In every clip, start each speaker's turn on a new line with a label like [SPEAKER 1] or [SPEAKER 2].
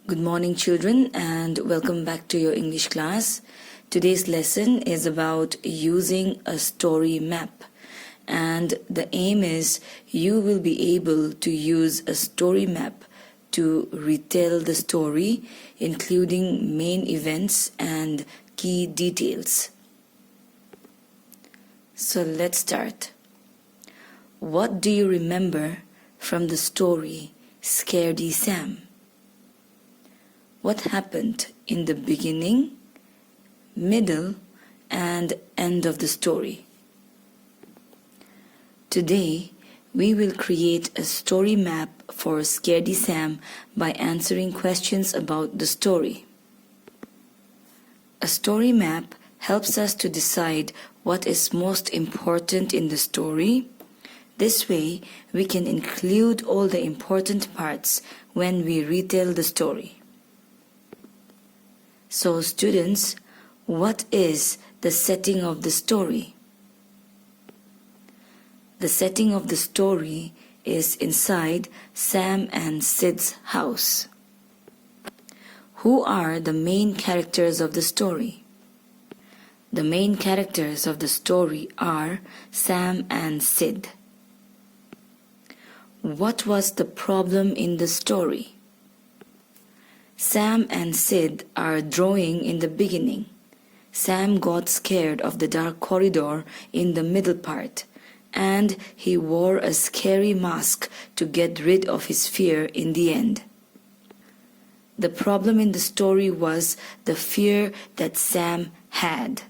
[SPEAKER 1] Good morning, children, and welcome back to your English class. Today's lesson is about using a story map, and the aim is you will be able to use a story map to retell the story, including main events and key details. So let's start. What do you remember from the story Scaredy Sam? What happened in the beginning, middle, and end of the story? Today, we will create a story map for Scaredy Sam by answering questions about the story. A story map helps us to decide what is most important in the story. This way, we can include all the important parts when we retell the story. So students, what is the setting of the story? The setting of the story is inside Sam and Sid's house. Who are the main characters of the story? The main characters of the story are Sam and Sid. What was the problem in the story? Sam and Sid are drawing in the beginning. Sam got scared of the dark corridor in the middle part, and he wore a scary mask to get rid of his fear in the end. The problem in the story was the fear that Sam had.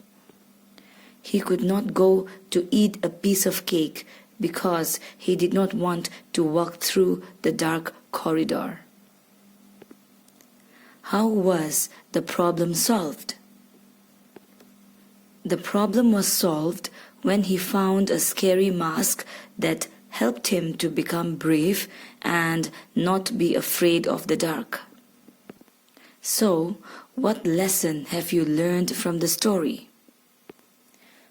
[SPEAKER 1] He could not go to eat a piece of cake because he did not want to walk through the dark corridor. How was the problem solved? The problem was solved when he found a scary mask that helped him to become brave and not be afraid of the dark. So, what lesson have you learned from the story?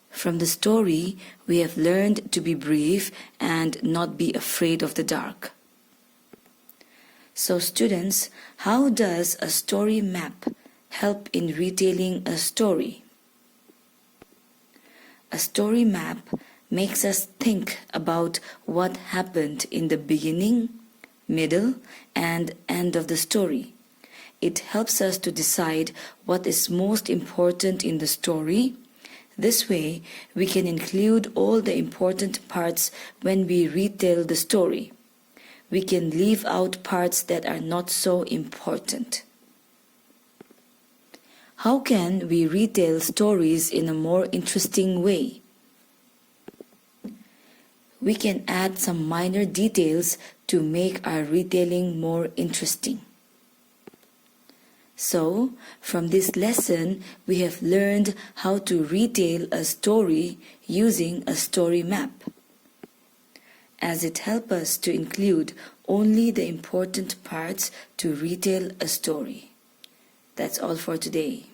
[SPEAKER 1] From the story, we have learned to be brave and not be afraid of the dark. So students, how does a story map help in retelling a story? A story map makes us think about what happened in the beginning, middle, and end of the story. It helps us to decide what is most important in the story. This way, we can include all the important parts when we retell the story. We can leave out parts that are not so important. How can we retell stories in a more interesting way? We can add some minor details to make our retelling more interesting. So, from this lesson, we have learned how to retell a story using a story map, as it helps us to include only the important parts to retell a story. That's all for today.